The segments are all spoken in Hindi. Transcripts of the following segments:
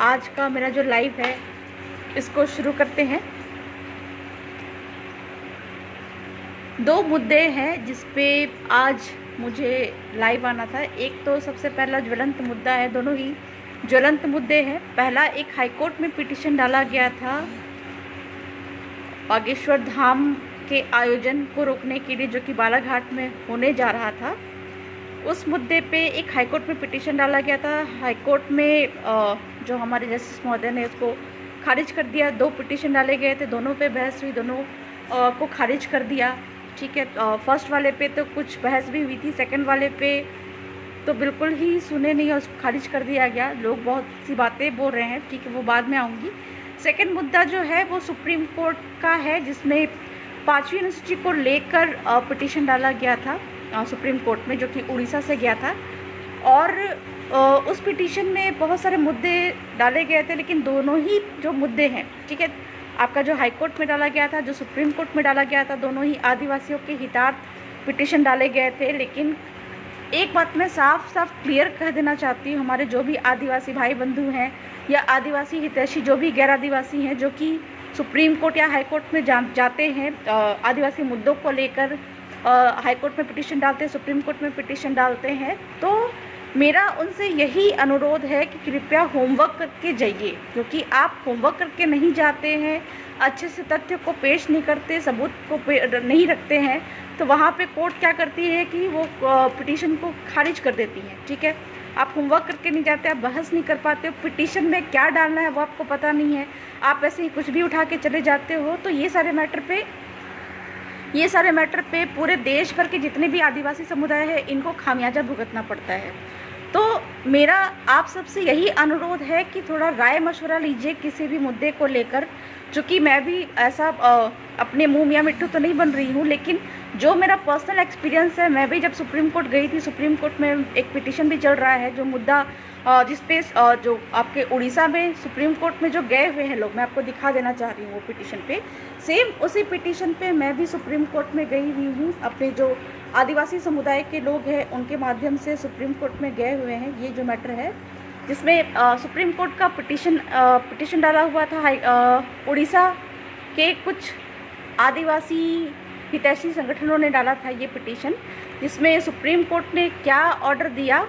आज का मेरा जो लाइव है इसको शुरू करते हैं। दो मुद्दे हैं जिस पे आज मुझे लाइव आना था। एक तो सबसे पहला ज्वलंत मुद्दा है, दोनों ही ज्वलंत मुद्दे हैं। पहला, एक हाईकोर्ट में पिटीशन डाला गया था बागेश्वर धाम के आयोजन को रोकने के लिए, जो कि बालाघाट में होने जा रहा था। उस मुद्दे पे एक हाईकोर्ट में पिटीशन डाला गया था। हाईकोर्ट में जो हमारे जस्टिस महोदय ने उसको खारिज कर दिया। दो पिटीशन डाले गए थे, दोनों पे बहस हुई, दोनों को खारिज कर दिया। ठीक है, फर्स्ट वाले पे तो कुछ बहस भी हुई थी, सेकंड वाले पे तो बिल्कुल ही सुने नहीं, उसको खारिज कर दिया गया। लोग बहुत सी बातें बोल रहे हैं, ठीक है, वो बाद में आऊँगी। सेकंड मुद्दा जो है वो सुप्रीम कोर्ट का है, जिसमें 5वीं अनुसूची को लेकर पिटीशन डाला गया था सुप्रीम कोर्ट में, जो कि उड़ीसा से गया था। और उस पिटीशन में बहुत सारे मुद्दे डाले गए थे, लेकिन दोनों ही जो मुद्दे हैं, ठीक है, आपका जो हाई कोर्ट में डाला गया था, जो सुप्रीम कोर्ट में डाला गया था, दोनों ही आदिवासियों के हितार्थ पिटीशन डाले गए थे। लेकिन एक बात मैं साफ साफ क्लियर कह देना चाहती हूँ, हमारे जो भी आदिवासी भाई बंधु हैं या आदिवासी हितैषी जो भी गैर आदिवासी हैं, जो कि सुप्रीम कोर्ट या हाई कोर्ट में जाते हैं आदिवासी मुद्दों को लेकर, हाई कोर्ट में पिटीशन डालते हैं, सुप्रीम कोर्ट में पिटीशन डालते हैं, तो मेरा उनसे यही अनुरोध है कि कृपया होमवर्क करके जाइए। क्योंकि आप होमवर्क करके नहीं जाते हैं, अच्छे से तथ्य को पेश नहीं करते, सबूत को नहीं रखते हैं, तो वहाँ पे कोर्ट क्या करती है कि वो पिटीशन को खारिज कर देती है। ठीक है, आप होमवर्क करके नहीं जाते, आप बहस नहीं कर पाते हो, पिटीशन में क्या डालना है वो आपको पता नहीं है, आप ऐसे ही कुछ भी उठा के चले जाते हो। तो ये सारे मैटर पे पूरे देश भर के जितने भी आदिवासी समुदाय है, इनको खामियाजा भुगतना पड़ता है। तो मेरा आप सबसे यही अनुरोध है कि थोड़ा राय मशवरा लीजिए किसी भी मुद्दे को लेकर। चूँकि मैं भी ऐसा अपने मुँह मियाँ मिट्ठू तो नहीं बन रही हूँ, लेकिन जो मेरा पर्सनल एक्सपीरियंस है, मैं भी जब सुप्रीम कोर्ट गई थी, सुप्रीम कोर्ट में एक पिटीशन भी चल रहा है, जो मुद्दा जिसपे जो आपके उड़ीसा में सुप्रीम कोर्ट में जो गए हुए हैं लोग, मैं आपको दिखा देना चाह रही हूँ वो पिटीशन पे। सेम उसी पिटीशन पे मैं भी सुप्रीम कोर्ट में गई हुई हूँ, अपने जो आदिवासी समुदाय के लोग हैं उनके माध्यम से सुप्रीम कोर्ट में गए हुए हैं। ये जो मैटर है जिसमें सुप्रीम कोर्ट का पिटीशन डाला हुआ था, उड़ीसा के कुछ आदिवासी हितैषी संगठनों ने डाला था ये पिटीशन, जिसमें सुप्रीम कोर्ट ने क्या ऑर्डर दिया।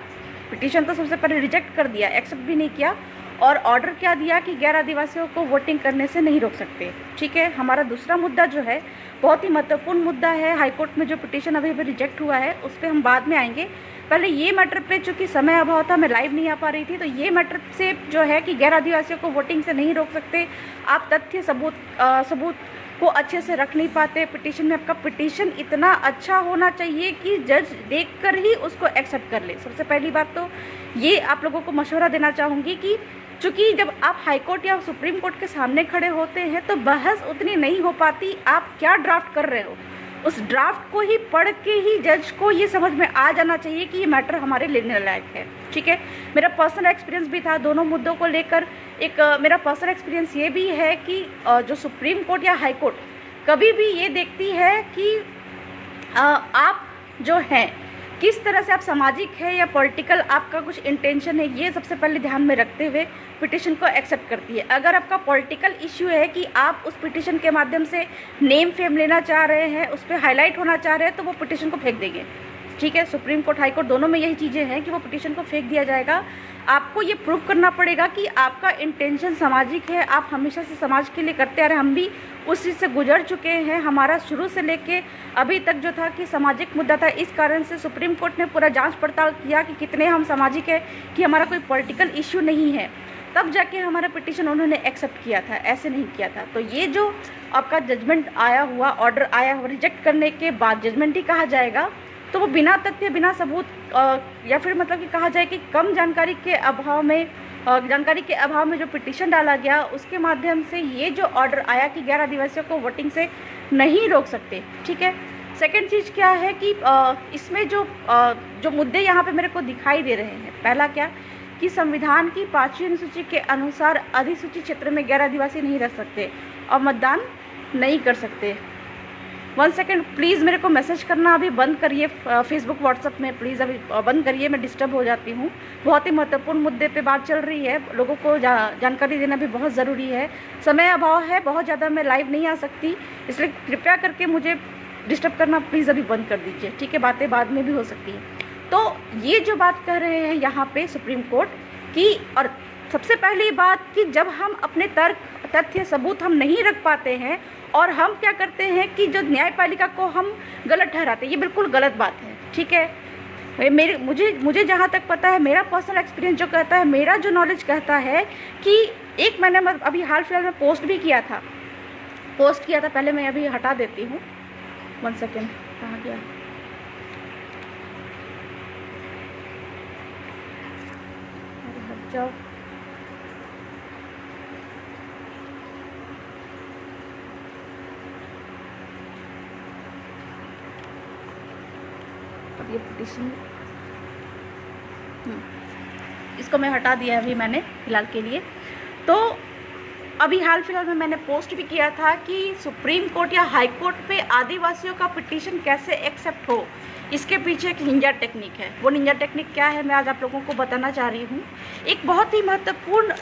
पिटीशन तो सबसे पहले रिजेक्ट कर दिया, एक्सेप्ट भी नहीं किया, और ऑर्डर क्या दिया कि गैर आदिवासियों को वोटिंग करने से नहीं रोक सकते। ठीक है, हमारा दूसरा मुद्दा जो है बहुत ही महत्वपूर्ण मुद्दा है, हाईकोर्ट में जो पिटीशन अभी रिजेक्ट हुआ है उस पर हम बाद में आएंगे। पहले ये मैटर पे चूँकि समय अभाव था, मैं लाइव नहीं आ पा रही थी, तो ये मैटर से जो है कि गैर आदिवासियों को वोटिंग से नहीं रोक सकते, आप तथ्य सबूत को अच्छे से रख नहीं पाते पिटीशन में। आपका पिटीशन इतना अच्छा होना चाहिए कि जज देखकर ही उसको एक्सेप्ट कर ले। सबसे पहली बात तो ये आप लोगों को मशवरा देना चाहूँगी कि चूँकि जब आप हाई कोर्ट या सुप्रीम कोर्ट के सामने खड़े होते हैं तो बहस उतनी नहीं हो पाती। आप क्या ड्राफ्ट कर रहे हो, उस ड्राफ्ट को ही पढ़ के ही जज को ये समझ में आ जाना चाहिए कि ये मैटर हमारे लेने लायक है। ठीक है, मेरा पर्सनल एक्सपीरियंस भी था दोनों मुद्दों को लेकर। एक मेरा पर्सनल एक्सपीरियंस ये भी है कि जो सुप्रीम कोर्ट या हाई कोर्ट कभी भी ये देखती है कि आप जो हैं किस तरह से, आप सामाजिक है या पॉलिटिकल आपका कुछ इंटेंशन है, ये सबसे पहले ध्यान में रखते हुए पिटीशन को एक्सेप्ट करती है। अगर आपका पॉलिटिकल इश्यू है कि आप उस पिटीशन के माध्यम से नेम फेम लेना चाह रहे हैं, उस पर हाईलाइट होना चाह रहे हैं, तो वो पिटीशन को फेंक देंगे। ठीक है, सुप्रीम कोर्ट हाई कोर्ट दोनों में यही चीज़ें हैं कि वो पिटीशन को फेंक दिया जाएगा। आपको ये प्रूव करना पड़ेगा कि आपका इंटेंशन सामाजिक है, आप हमेशा से समाज के लिए करते आ रहे हैं। हम भी उस चीज़ से गुजर चुके हैं, हमारा शुरू से लेके अभी तक जो था कि सामाजिक मुद्दा था। इस कारण से सुप्रीम कोर्ट ने पूरा जांच पड़ताल किया कि कितने हम सामाजिक है, कि हमारा कोई पॉलिटिकल इश्यू नहीं है, तब जाके हमारा पिटीशन उन्होंने एक्सेप्ट किया था, ऐसे नहीं किया था। तो ये जो आपका जजमेंट आया हुआ, ऑर्डर आया हुआ, रिजेक्ट करने के बाद जजमेंट ही कहा जाएगा, तो वो बिना तथ्य बिना सबूत या फिर मतलब कि कहा जाए कि कम जानकारी के अभाव में जो पिटीशन डाला गया, उसके माध्यम से ये जो ऑर्डर आया कि गैर आदिवासियों को वोटिंग से नहीं रोक सकते। ठीक है, सेकंड चीज़ क्या है कि इसमें जो मुद्दे यहाँ पे मेरे को दिखाई दे रहे हैं, पहला क्या कि संविधान की 5वीं अनुसूची के अनुसार अधिसूचित क्षेत्र में गैर आदिवासी नहीं रह सकते और मतदान नहीं कर सकते। 1 सेकेंड प्लीज़ मेरे को मैसेज करना अभी बंद करिए, फेसबुक व्हाट्सअप में प्लीज़ अभी बंद करिए, मैं डिस्टर्ब हो जाती हूँ। बहुत ही महत्वपूर्ण मुद्दे पे बात चल रही है, लोगों को जानकारी देना भी बहुत ज़रूरी है। समय अभाव है, बहुत ज़्यादा मैं लाइव नहीं आ सकती, इसलिए कृपया करके मुझे डिस्टर्ब करना प्लीज़ अभी बंद कर दीजिए, ठीक है। बातें बाद में भी हो सकती है। तो ये जो बात कर रहे हैं यहाँ पे सुप्रीम कोर्ट की, और सबसे पहली बात कि जब हम अपने तर्क, तथ्य, सबूत हम नहीं रख पाते हैं और हम क्या करते हैं कि जो न्यायपालिका को हम गलत ठहराते हैं, ये बिल्कुल गलत बात है, ठीक है। मुझे जहाँ तक पता है, मेरा पर्सनल एक्सपीरियंस जो कहता है, मेरा जो नॉलेज कहता है कि एक मैंने अभी हाल फिलहाल में पोस्ट किया था, पहले मैं अभी हटा देती हूँ, 1 सेकेंड, कहाँ गया, हट जाओ। अब ये पिटीशन इसको मैं हटा दिया है अभी मैंने फ़िलहाल के लिए। तो अभी हाल फिलहाल में मैंने पोस्ट भी किया था कि सुप्रीम कोर्ट या हाई कोर्ट पे आदिवासियों का पिटीशन कैसे एक्सेप्ट हो, इसके पीछे एक निंजा टेक्निक है। वो निंजा टेक्निक क्या है, मैं आज आप लोगों को बताना चाह रही हूँ। एक बहुत ही महत्वपूर्ण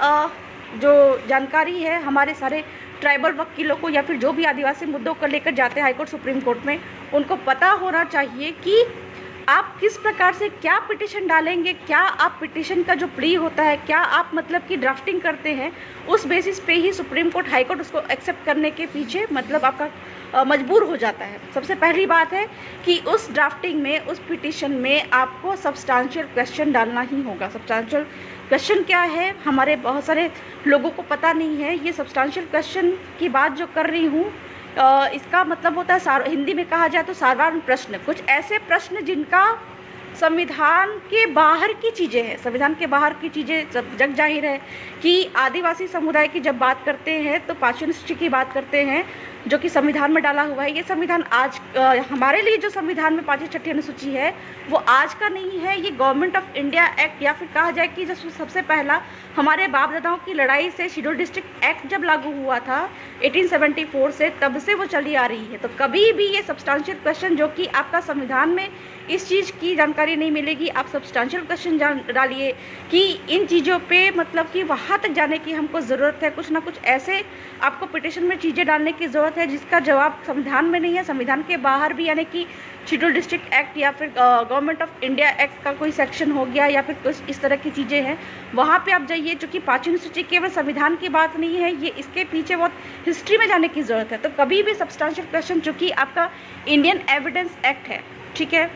जो जानकारी है हमारे सारे ट्राइबल वकीलों को या फिर जो भी आदिवासी मुद्दों को लेकर जाते हैं हाई कोर्ट, सुप्रीम कोर्ट में, उनको पता होना चाहिए कि आप किस प्रकार से क्या पिटीशन डालेंगे, क्या आप पिटीशन का जो प्ली होता है, क्या आप मतलब कि ड्राफ्टिंग करते हैं, उस बेसिस पे ही सुप्रीम कोर्ट, हाई कोर्ट उसको एक्सेप्ट करने के पीछे मतलब आपका मजबूर हो जाता है। सबसे पहली बात है कि उस ड्राफ्टिंग में, उस पिटीशन में आपको सब्सटेंशियल क्वेश्चन डालना ही होगा। सब्सटेंशियल क्वेश्चन क्या है, हमारे बहुत सारे लोगों को पता नहीं है। ये सब्सटेंशियल क्वेश्चन की बात जो कर रही हूँ, इसका मतलब होता है, हिंदी में कहा जाए तो साधारण प्रश्न, कुछ ऐसे प्रश्न जिनका संविधान के बाहर की चीज़ें हैं। संविधान के बाहर की चीज़ें जग जाहिर है कि आदिवासी समुदाय की जब बात करते हैं तो 5वीं अनुसूची की बात करते हैं, जो कि संविधान में डाला हुआ है। ये संविधान आज हमारे लिए जो संविधान में 5वीं 6वीं अनुसूची है वो आज का नहीं है, ये गवर्नमेंट ऑफ इंडिया एक्ट, या फिर कहा जाए कि जब सबसे पहला हमारे बाप दादाओं की लड़ाई से शेड्यूल डिस्ट्रिक्ट एक्ट जब लागू हुआ था 1874 से, तब से वो चली आ रही है। तो कभी भी ये सब्सटेंशियल क्वेश्चन, जो कि आपका संविधान में इस चीज़ की जानकारी नहीं मिलेगी, आप सब्सटेंशियल क्वेश्चन डालिए कि इन चीज़ों पे मतलब कि वहाँ तक जाने की हमको ज़रूरत है। कुछ ना कुछ ऐसे आपको पिटीशन में चीज़ें डालने की ज़रूरत है जिसका जवाब संविधान में नहीं है, संविधान के बाहर भी, यानी कि शेड्यूल डिस्ट्रिक्ट एक्ट या फिर गवर्नमेंट ऑफ इंडिया एक्ट का कोई सेक्शन हो गया या फिर कुछ इस तरह की चीज़ें हैं, वहाँ पे आप जाइए। चूँकि 5वीं अनुसूची केवल संविधान की बात नहीं है, ये इसके पीछे बहुत हिस्ट्री में जाने की ज़रूरत है। तो कभी भी सब्सटेंशियल क्वेश्चन, चूँकि आपका इंडियन एविडेंस एक्ट है, ठीक है,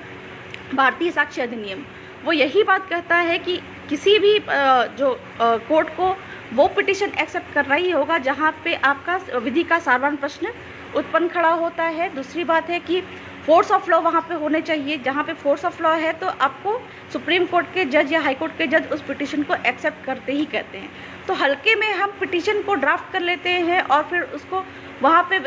भारतीय साक्ष्य अधिनियम, वो यही बात कहता है कि किसी भी जो कोर्ट को वो पिटीशन एक्सेप्ट करना ही होगा जहाँ पे आपका विधि का साधारण प्रश्न उत्पन्न खड़ा होता है। दूसरी बात है कि फोर्स ऑफ लॉ वहाँ पे होने चाहिए। जहाँ पे फोर्स ऑफ लॉ है तो आपको सुप्रीम कोर्ट के जज या हाई कोर्ट के जज उस पिटीशन को एक्सेप्ट करते ही कहते हैं। तो हल्के में हम पिटीशन को ड्राफ्ट कर लेते हैं और फिर उसको वहाँ पे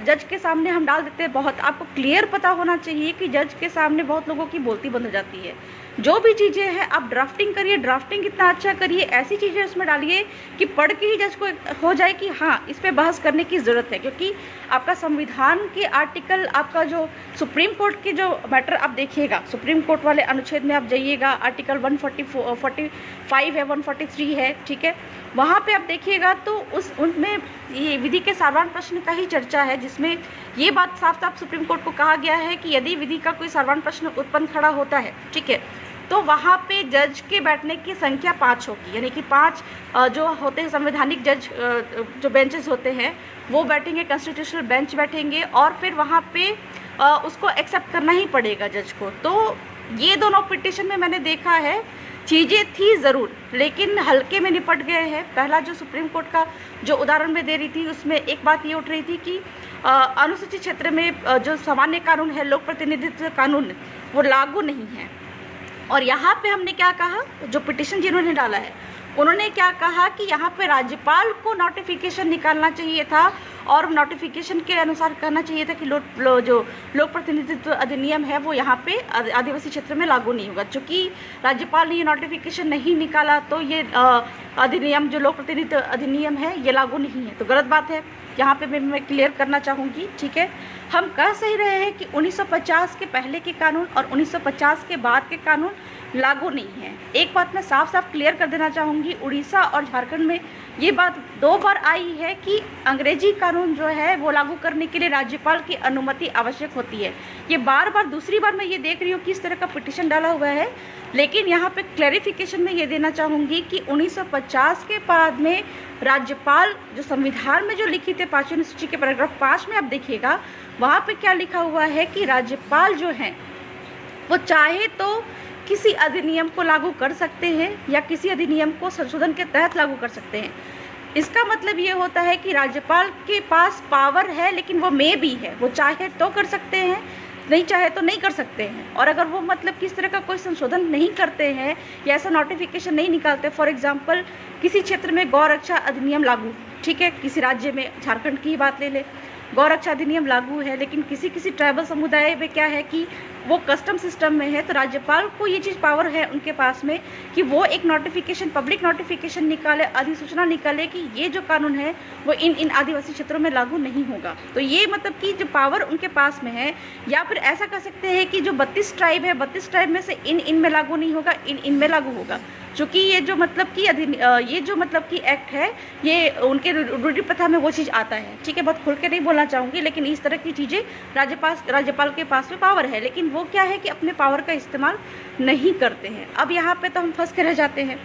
जज के सामने हम डाल देते हैं। बहुत आपको क्लियर पता होना चाहिए कि जज के सामने बहुत लोगों की बोलती बंद हो जाती है। जो भी चीज़ें हैं आप ड्राफ्टिंग करिए, ड्राफ्टिंग कितना अच्छा करिए, ऐसी चीज़ें उसमें डालिए कि पढ़ के ही जज को हो जाए कि हाँ, इस पे बहस करने की ज़रूरत है। क्योंकि आपका संविधान के आर्टिकल, आपका जो सुप्रीम कोर्ट के जो मैटर आप देखिएगा, सुप्रीम कोर्ट वाले अनुच्छेद में आप जाइएगा, आर्टिकल 145 है, 143 है, ठीक है, वहाँ पे आप देखिएगा तो उनमें ये विधि के साधारण प्रश्न का ही चर्चा है, जिसमें ये बात साफ साफ सुप्रीम कोर्ट को कहा गया है कि यदि विधि का कोई साधारण प्रश्न उत्पन्न खड़ा होता है, ठीक है, तो वहाँ पे जज के बैठने की संख्या 5 होगी। यानी कि 5 जो होते हैं संवैधानिक जज, जो बेंचेस होते हैं वो बैठेंगे, कॉन्स्टिट्यूशनल बेंच बैठेंगे, और फिर वहाँ पे उसको एक्सेप्ट करना ही पड़ेगा जज को। तो ये दोनों पिटीशन में मैंने देखा है चीज़ें थी ज़रूर, लेकिन हल्के में निपट गए हैं। पहला जो सुप्रीम कोर्ट का जो उदाहरण मैं दे रही थी उसमें एक बात ये उठ रही थी कि अनुसूचित क्षेत्र में जो सामान्य कानून है, लोक प्रतिनिधित्व कानून, वो लागू नहीं है। और यहाँ पे हमने क्या कहा, जो पिटीशन जिन्होंने डाला है उन्होंने क्या कहा कि यहाँ पे राज्यपाल को नोटिफिकेशन निकालना चाहिए था और नोटिफिकेशन के अनुसार करना चाहिए था कि जो लोक प्रतिनिधित्व अधिनियम है वो यहाँ पे आदिवासी क्षेत्र में लागू नहीं होगा। चूँकि राज्यपाल ने ये नोटिफिकेशन नहीं निकाला तो ये अधिनियम जो लोक प्रतिनिधित्व अधिनियम है ये लागू नहीं है, तो गलत बात है। यहाँ पे मैं क्लियर करना चाहूँगी, ठीक है। हम कह सही रहे हैं कि 1950 के पहले के कानून और 1950 के बाद के कानून लागू नहीं है। एक बात मैं साफ साफ क्लियर कर देना चाहूँगी, उड़ीसा और झारखंड में ये बात 2 बार आई है कि अंग्रेजी कानून जो है वो लागू करने के लिए राज्यपाल की अनुमति आवश्यक होती है। ये बार दूसरी बार मैं ये देख रही हूँ कि इस तरह का पिटीशन डाला हुआ है, लेकिन यहाँ पे क्लैरिफिकेशन में ये देना चाहूँगी कि 1950 के बाद में राज्यपाल जो संविधान में जो लिखित है 5वीं अनुसूची के पैराग्राफ 5 में आप देखिएगा, वहाँ पे क्या लिखा हुआ है कि राज्यपाल जो हैं वो चाहे तो किसी अधिनियम को लागू कर सकते हैं या किसी अधिनियम को संशोधन के तहत लागू कर सकते हैं। इसका मतलब ये होता है कि राज्यपाल के पास पावर है, लेकिन वो मे भी है, वो चाहे तो कर सकते हैं, नहीं चाहे तो नहीं कर सकते हैं। और अगर वो मतलब किस तरह का कोई संशोधन नहीं करते हैं या ऐसा नोटिफिकेशन नहीं निकालते, फॉर एग्जांपल किसी क्षेत्र में गौ रक्षा अधिनियम लागू, ठीक है, किसी राज्य में, झारखंड की ही बात ले ले, गौ रक्षा अधिनियम लागू है, लेकिन किसी ट्राइबल समुदाय में क्या है कि वो कस्टम सिस्टम में है, तो राज्यपाल को ये चीज़ पावर है उनके पास में कि वो एक नोटिफिकेशन, पब्लिक नोटिफिकेशन निकाले, अधिसूचना निकाले कि ये जो कानून है वो इन आदिवासी क्षेत्रों में लागू नहीं होगा। तो ये मतलब कि जो पावर उनके पास में है, या फिर ऐसा कह सकते हैं कि जो 32 ट्राइब है, 32 ट्राइब में से इन में लागू नहीं होगा, इन में लागू होगा। चूँकि ये जो मतलब कि एक्ट है, ये उनके रूढ़ि प्रथा में वो चीज़ आता है, ठीक है। बहुत खुल के नहीं बोलना चाहूँगी, लेकिन इस तरह की चीज़ें राज्यपाल के पास में पावर है, लेकिन वो क्या है कि अपने पावर का इस्तेमाल नहीं करते हैं। अब यहाँ पे तो हम फंस के रह जाते हैं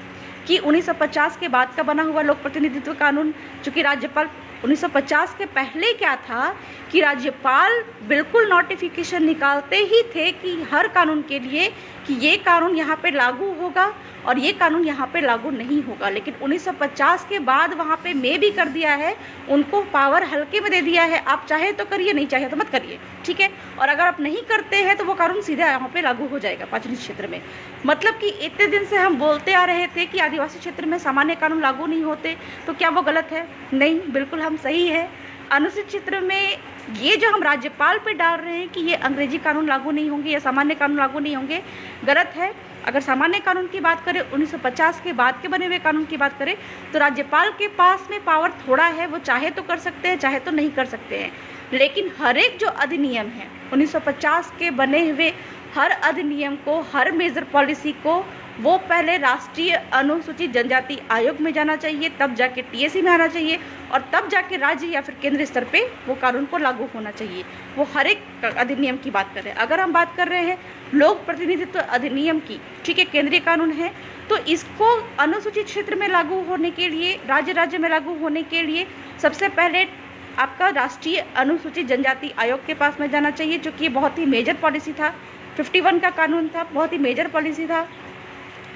कि 1950 के बाद का बना हुआ लोक प्रतिनिधित्व कानून, चूँकि राज्यपाल 1950 के पहले क्या था कि राज्यपाल बिल्कुल नोटिफिकेशन निकालते ही थे कि हर कानून के लिए कि ये कानून यहाँ पे लागू होगा और ये कानून यहाँ पे लागू नहीं होगा। लेकिन 1950 के बाद वहाँ पे मे भी कर दिया है, उनको पावर हल्के में दे दिया है, आप चाहे तो करिए, नहीं चाहे तो मत करिए, ठीक है। और अगर आप नहीं करते हैं तो वो कानून सीधा यहाँ पे लागू हो जाएगा 5 क्षेत्र में। मतलब कि इतने दिन से हम बोलते आ रहे थे कि आदिवासी क्षेत्र में सामान्य कानून लागू नहीं होते, तो क्या वो गलत है? नहीं, बिल्कुल हम सही है। अनुसूचित क्षेत्र में ये जो हम राज्यपाल पे डाल रहे हैं कि ये अंग्रेजी कानून लागू नहीं होंगे या सामान्य कानून लागू नहीं होंगे, गलत है। अगर सामान्य कानून की बात करें, 1950 के बाद के बने हुए कानून की बात करें, तो राज्यपाल के पास में पावर थोड़ा है, वो चाहे तो कर सकते हैं, चाहे तो नहीं कर सकते हैं। लेकिन हर एक जो अधिनियम है 1950 के बने हुए, हर अधिनियम को, हर मेजर पॉलिसी को वो पहले राष्ट्रीय अनुसूचित जनजाति आयोग में जाना चाहिए, तब जाके टीएसी में आना चाहिए, और तब जाके राज्य या फिर केंद्र स्तर पे वो कानून को लागू होना चाहिए। वो हर एक अधिनियम की बात कर रहे हैं। अगर हम बात कर रहे हैं लोक प्रतिनिधित्व अधिनियम की, ठीक है, केंद्रीय कानून है, तो इसको अनुसूचित क्षेत्र में लागू होने के लिए, राज्य में लागू होने के लिए सबसे पहले आपका राष्ट्रीय अनुसूचित जनजाति आयोग के पास में जाना चाहिए, जो कि बहुत ही मेजर पॉलिसी था, 51 का कानून था, बहुत ही मेजर पॉलिसी था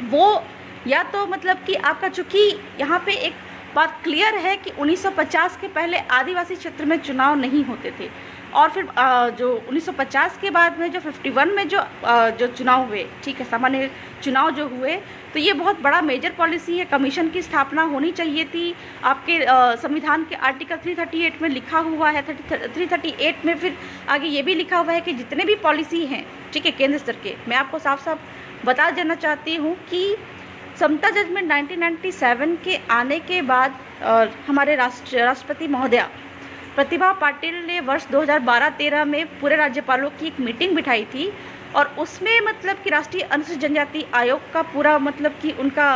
वो। या तो मतलब कि आपका, चूँकि यहाँ पे एक बात क्लियर है कि 1950 के पहले आदिवासी क्षेत्र में चुनाव नहीं होते थे, और फिर जो 1950 के बाद में जो 51 में जो चुनाव हुए, ठीक है, सामान्य चुनाव जो हुए, तो ये बहुत बड़ा मेजर पॉलिसी है। कमीशन की स्थापना होनी चाहिए थी। आपके संविधान के आर्टिकल 338 में लिखा हुआ है, 338 में फिर आगे ये भी लिखा हुआ है कि जितने भी पॉलिसी हैं, ठीक है, केंद्र स्तर के, मैं आपको साफ साफ बता देना चाहती हूँ कि समता जजमेंट 1997 के आने के बाद हमारे राष्ट्रपति महोदया प्रतिभा पाटिल ने वर्ष 2012-13 में पूरे राज्यपालों की एक मीटिंग बिठाई थी, और उसमें मतलब कि राष्ट्रीय अनुसूचित जनजाति आयोग का पूरा मतलब कि उनका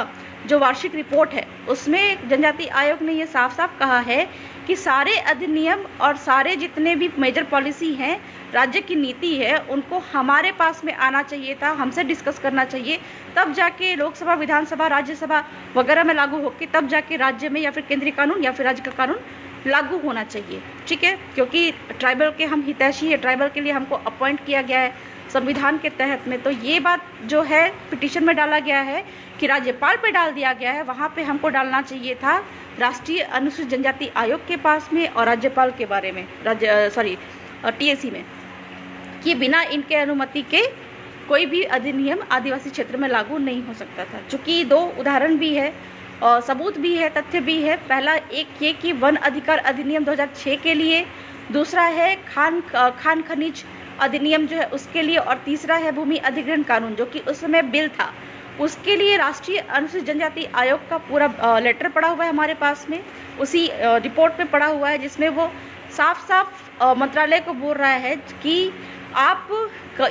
जो वार्षिक रिपोर्ट है, उसमें जनजाति आयोग ने ये साफ साफ कहा है कि सारे अधिनियम और सारे जितने भी मेजर पॉलिसी हैं, राज्य की नीति है, उनको हमारे पास में आना चाहिए था, हमसे डिस्कस करना चाहिए, तब जाके लोकसभा, विधानसभा, राज्यसभा वगैरह में लागू होकर तब जाके राज्य में या फिर केंद्रीय कानून या फिर राज्य का कानून लागू होना चाहिए, ठीक है। क्योंकि ट्राइबल के हम हितैषी है, ट्राइबल के लिए हमको अपॉइंट किया गया है संविधान के तहत में, तो ये बात जो है पिटीशन में डाला गया है कि राज्यपाल पे डाल दिया गया है, वहाँ पे हमको डालना चाहिए था राष्ट्रीय अनुसूचित जनजाति आयोग के पास में और राज्यपाल के बारे में, टीएसी में, कि बिना इनके अनुमति के कोई भी अधिनियम आदिवासी क्षेत्र में लागू नहीं हो सकता था। चूँकि 2 उदाहरण भी है, सबूत भी है, तथ्य भी है। पहला एक ये कि वन अधिकार अधिनियम 2006 के लिए, दूसरा है खान खनिज अधिनियम जो है उसके लिए, और तीसरा है भूमि अधिग्रहण कानून जो कि उस समय बिल था उसके लिए। राष्ट्रीय अनुसूचित जनजाति आयोग का पूरा लेटर पड़ा हुआ है हमारे पास में, उसी रिपोर्ट में पड़ा हुआ है, जिसमें वो साफ साफ मंत्रालय को बोल रहा है कि आप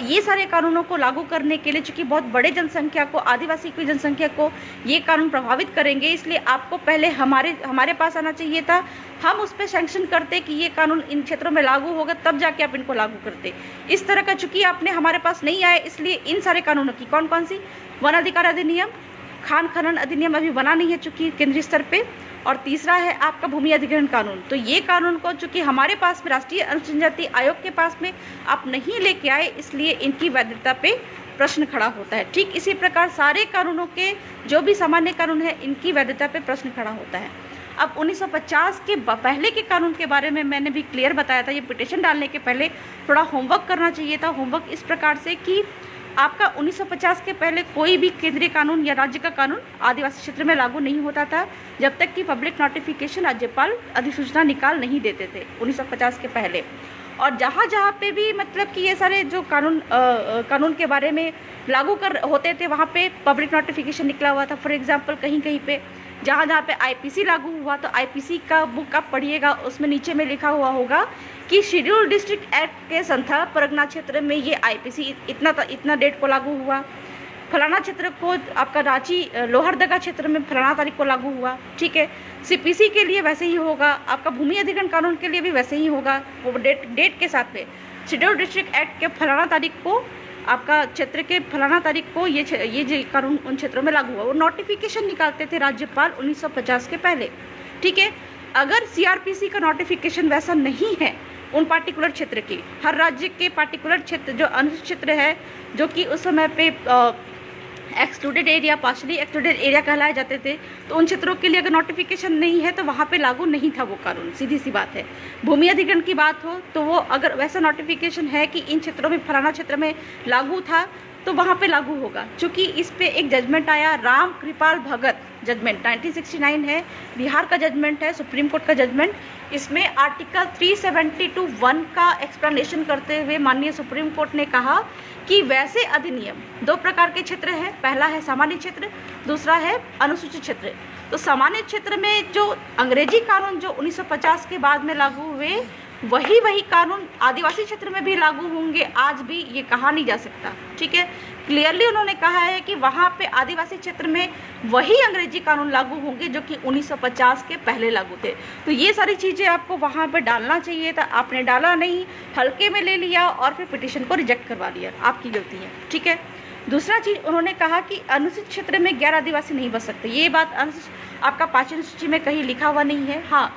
ये सारे कानूनों को लागू करने के लिए, चूँकि बहुत बड़े जनसंख्या को, आदिवासी की जनसंख्या को ये कानून प्रभावित करेंगे, इसलिए आपको पहले हमारे पास आना चाहिए था। हम उस पर सैंक्शन करते कि ये कानून इन क्षेत्रों में लागू होगा, तब जाके आप इनको लागू करते। इस तरह का चूँकि आपने हमारे पास नहीं आए, इसलिए इन सारे कानूनों की कौन कौन सी, वन अधिकार अधिनियम, खान खनन अधिनियम अभी बना नहीं है चूँकि केंद्रीय स्तर पे, और तीसरा है आपका भूमि अधिग्रहण कानून। तो ये कानून को चूँकि हमारे पास में राष्ट्रीय अनुसूचित जनजाति आयोग के पास में आप नहीं लेके आए, इसलिए इनकी वैधता पे प्रश्न खड़ा होता है। ठीक इसी प्रकार सारे कानूनों के जो भी सामान्य कानून है, इनकी वैधता पे प्रश्न खड़ा होता है। अब 1950 के पहले के कानून के बारे में मैंने भी क्लियर बताया था। ये पिटीशन डालने के पहले थोड़ा होमवर्क करना चाहिए था। होमवर्क इस प्रकार से कि आपका 1950 के पहले कोई भी केंद्रीय कानून या राज्य का कानून आदिवासी क्षेत्र में लागू नहीं होता था, जब तक कि पब्लिक नोटिफिकेशन राज्यपाल अधिसूचना निकाल नहीं देते थे 1950 के पहले। और जहाँ जहाँ पे भी मतलब कि ये सारे जो कानून के बारे में लागू होते थे, वहाँ पे पब्लिक नोटिफिकेशन निकला हुआ था। फॉर एग्जांपल कहीं कहीं पे जहाँ जहाँ पे आईपीसी लागू हुआ, तो आईपीसी का बुक आप पढ़िएगा, उसमें नीचे में लिखा हुआ होगा कि शेड्यूल डिस्ट्रिक्ट एक्ट के संथा परगना क्षेत्र में ये आईपीसी इतना डेट को लागू हुआ, फलाना क्षेत्र को आपका रांची लोहरदगा क्षेत्र में फलाना तारीख को लागू हुआ। ठीक है, सीपीसी के लिए वैसे ही होगा, आपका भूमि अधिग्रहण कानून के लिए भी वैसे ही होगा, वो डेट के साथ में शेड्यूल डिस्ट्रिक्ट एक्ट के फलाना तारीख को, आपका क्षेत्र के फलाना तारीख को ये जो कानून उन क्षेत्रों में लागू हुआ। वो नोटिफिकेशन निकालते थे राज्यपाल 1950 के पहले। ठीक है, अगर सीआरपीसी का नोटिफिकेशन वैसा नहीं है उन पार्टिकुलर क्षेत्र की, हर राज्य के पार्टिकुलर क्षेत्र जो अनुसूचित क्षेत्र है, जो कि उस समय पे excluded area, partially excluded area कहलाए जाते थे, तो उन क्षेत्रों के लिए अगर नोटिफिकेशन नहीं है तो वहाँ पे लागू नहीं था वो कानून, सीधी सी बात है। भूमि अधिग्रहण की बात हो तो वो अगर वैसा नोटिफिकेशन है कि इन क्षेत्रों में फलाना क्षेत्र में लागू था, तो वहाँ पे लागू होगा। चूँकि इस पे एक जजमेंट आया, राम कृपाल भगत जजमेंट 1969 है, बिहार का जजमेंट है, सुप्रीम कोर्ट का जजमेंट। इसमें आर्टिकल 372(1) का एक्सप्लेनेशन करते हुए माननीय सुप्रीम कोर्ट ने कहा कि वैसे अधिनियम दो प्रकार के क्षेत्र हैं, पहला है सामान्य क्षेत्र, दूसरा है अनुसूचित क्षेत्र। तो सामान्य क्षेत्र में जो अंग्रेजी कानून जो 1950 के बाद में लागू हुए, वही कानून आदिवासी क्षेत्र में भी लागू होंगे, आज भी ये कहा नहीं जा सकता। ठीक है, क्लियरली उन्होंने कहा है कि वहाँ पे आदिवासी क्षेत्र में वही अंग्रेजी कानून लागू होंगे जो कि 1950 के पहले लागू थे। तो ये सारी चीज़ें आपको वहाँ पे डालना चाहिए था, आपने डाला नहीं, हल्के में ले लिया और फिर पिटीशन को रिजेक्ट करवा लिया, आपकी गलती है। ठीक है, दूसरा चीज़ उन्होंने कहा कि अनुसूचित क्षेत्र में गैर आदिवासी नहीं बस सकते। ये बात आपका 5वीं सूची में कहीं लिखा हुआ नहीं है। हाँ,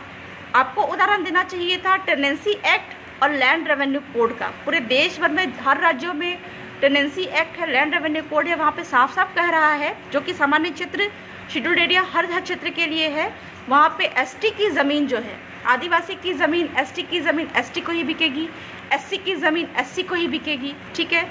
आपको उदाहरण देना चाहिए था टेनेंसी एक्ट और लैंड रेवेन्यू कोड का। पूरे देश भर में हर राज्यों में टेनेंसी एक्ट है, लैंड रेवेन्यू कोड है, वहाँ पे साफ साफ कह रहा है, जो कि सामान्य क्षेत्र शेड्यूल्ड एरिया हर क्षेत्र के लिए है, वहाँ पे एसटी की ज़मीन जो है, आदिवासी की ज़मीन, एसटी की ज़मीन एसटी को ही बिकेगी, एससी की ज़मीन एससी को ही बिकेगी। ठीक है,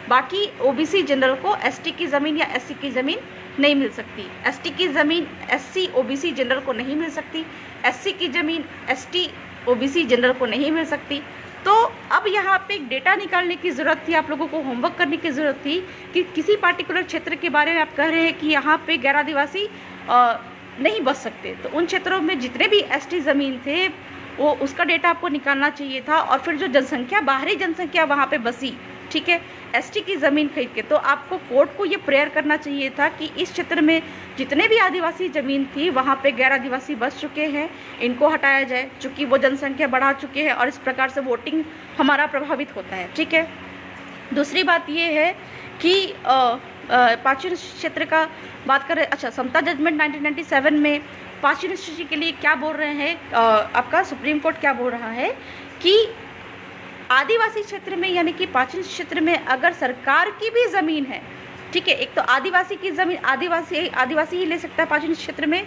बाकी ओबीसी जनरल को एसटी की ज़मीन या एससी की ज़मीन नहीं मिल सकती, एसटी की ज़मीन एससी ओबीसी जनरल को नहीं मिल सकती, एससी की ज़मीन एसटी ओबीसी जनरल को नहीं मिल सकती। तो अब यहाँ पे एक डेटा निकालने की ज़रूरत थी, आप लोगों को होमवर्क करने की ज़रूरत थी कि किसी पार्टिकुलर क्षेत्र के बारे में आप कह रहे हैं कि यहाँ पे गैर आदिवासी नहीं बस सकते, तो उन क्षेत्रों में जितने भी एसटी ज़मीन थे वो उसका डेटा आपको निकालना चाहिए था। और फिर जो जनसंख्या, बाहरी जनसंख्या वहाँ पे बसी, ठीक है, एसटी की ज़मीन खरीद के, तो आपको कोर्ट को ये प्रेयर करना चाहिए था कि इस क्षेत्र में जितने भी आदिवासी ज़मीन थी वहाँ पे गैर आदिवासी बस चुके हैं, इनको हटाया जाए, चूँकि वो जनसंख्या बढ़ा चुके हैं और इस प्रकार से वोटिंग हमारा प्रभावित होता है। ठीक है, दूसरी बात ये है कि 5वीं क्षेत्र का बात करें, अच्छा, समता जजमेंट 1997 में 5वीं सूची के लिए क्या बोल रहे हैं, आपका सुप्रीम कोर्ट क्या बोल रहा है कि आदिवासी क्षेत्र में, यानी कि 5वीं क्षेत्र में अगर सरकार की भी ज़मीन है, ठीक है, एक तो आदिवासी की ज़मीन आदिवासी ही ले सकता है 5वीं क्षेत्र में,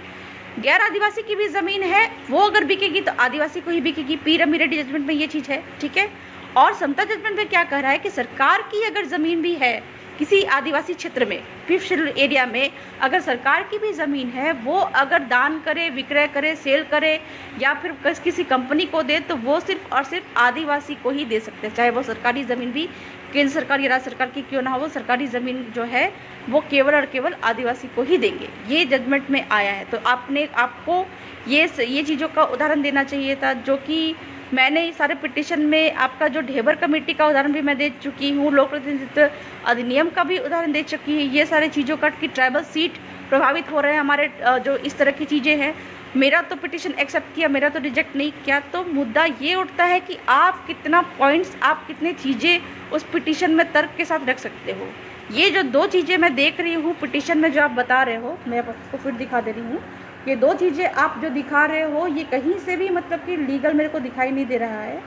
गैर आदिवासी की भी ज़मीन है, वो अगर बिकेगी तो आदिवासी को ही बिकेगी। पीर अमीरेडी जजमेंट में ये चीज़ है। ठीक है, और समता जजमेंट में क्या कह रहा है कि सरकार की अगर ज़मीन भी है किसी आदिवासी क्षेत्र में 5th शेड्यूल एरिया में अगर सरकार की भी ज़मीन है, वो अगर दान करे, विक्रय करे, सेल करे या फिर किसी कंपनी को दे, तो वो सिर्फ और सिर्फ आदिवासी को ही दे सकते हैं। चाहे वो सरकारी ज़मीन भी केंद्र सरकार या राज्य सरकार की क्यों ना हो, सरकारी ज़मीन जो है वो केवल और केवल आदिवासी को ही देंगे, ये जजमेंट में आया है। तो आपको ये चीज़ों का उदाहरण देना चाहिए था, जो कि मैंने इस सारे पिटीशन में आपका जो ढेबर कमेटी का उदाहरण भी मैं दे चुकी हूँ, लोक प्रतिनिधित्व अधिनियम का भी उदाहरण दे चुकी है, ये सारे चीज़ों का कि ट्राइबल सीट प्रभावित हो रहे हैं हमारे, जो इस तरह की चीज़ें हैं। मेरा तो पिटीशन एक्सेप्ट किया, मेरा तो रिजेक्ट नहीं किया। तो मुद्दा ये उठता है कि आप कितना पॉइंट्स, आप कितने चीज़ें उस पिटीशन में तर्क के साथ रख सकते हो। ये जो 2 चीज़ें मैं देख रही हूँ पिटीशन में जो आप बता रहे हो, मैं आपको फिर दिखा दे रही हूँ, ये 2 चीज़ें आप जो दिखा रहे हो ये कहीं से भी मतलब कि लीगल मेरे को दिखाई नहीं दे रहा है।